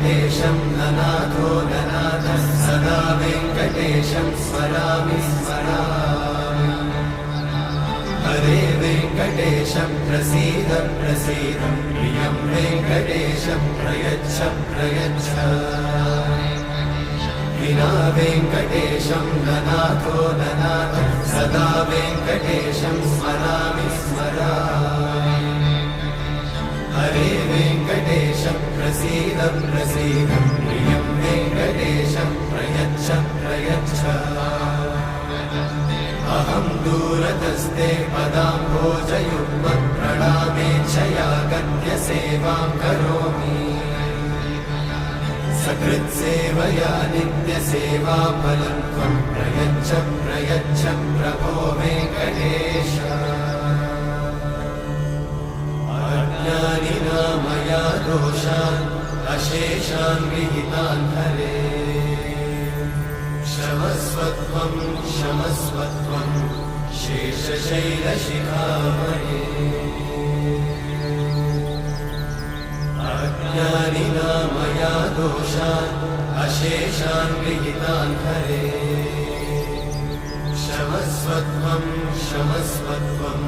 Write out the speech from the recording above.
वेङ्कटेशं ननाथो ननाथः सदा वेङ्कटेशं स्मरामि स्मरामि। हरे वेङ्कटेशं प्रसीद प्रसीद प्रियं वेङ्कटेशं प्रयच्छ प्रयच्छ। विना वेङ्कटेशं ननाथो ननाथः सदा वेङ्कटेशं स्मरामि स्मरामि। हरे वेङ्कटेशं प्रसीद प्रसीद प्रियं वेङ्कटेशं प्रयच्छ प्रयच्छ। अहं दूरतस्ते पदाम्भोजयुग्मं प्रणामेच्छया गद्यसेवां करोमि। सकृत्सेवया नित्यसेवाफलं त्वं प्रयच्छ प्रयच्छ प्रभो वेङ्कटेश। अज्ञानिना मया दोषान् अशेषान् विहितान् हरे। क्षमस्वत्वं क्षमस्वत्वं शेषशैलशिखामणे। अज्ञानिना मया दोषान् अशेषान् विहितान् हरे। क्षमस्वत्वं क्षमस्वत्वं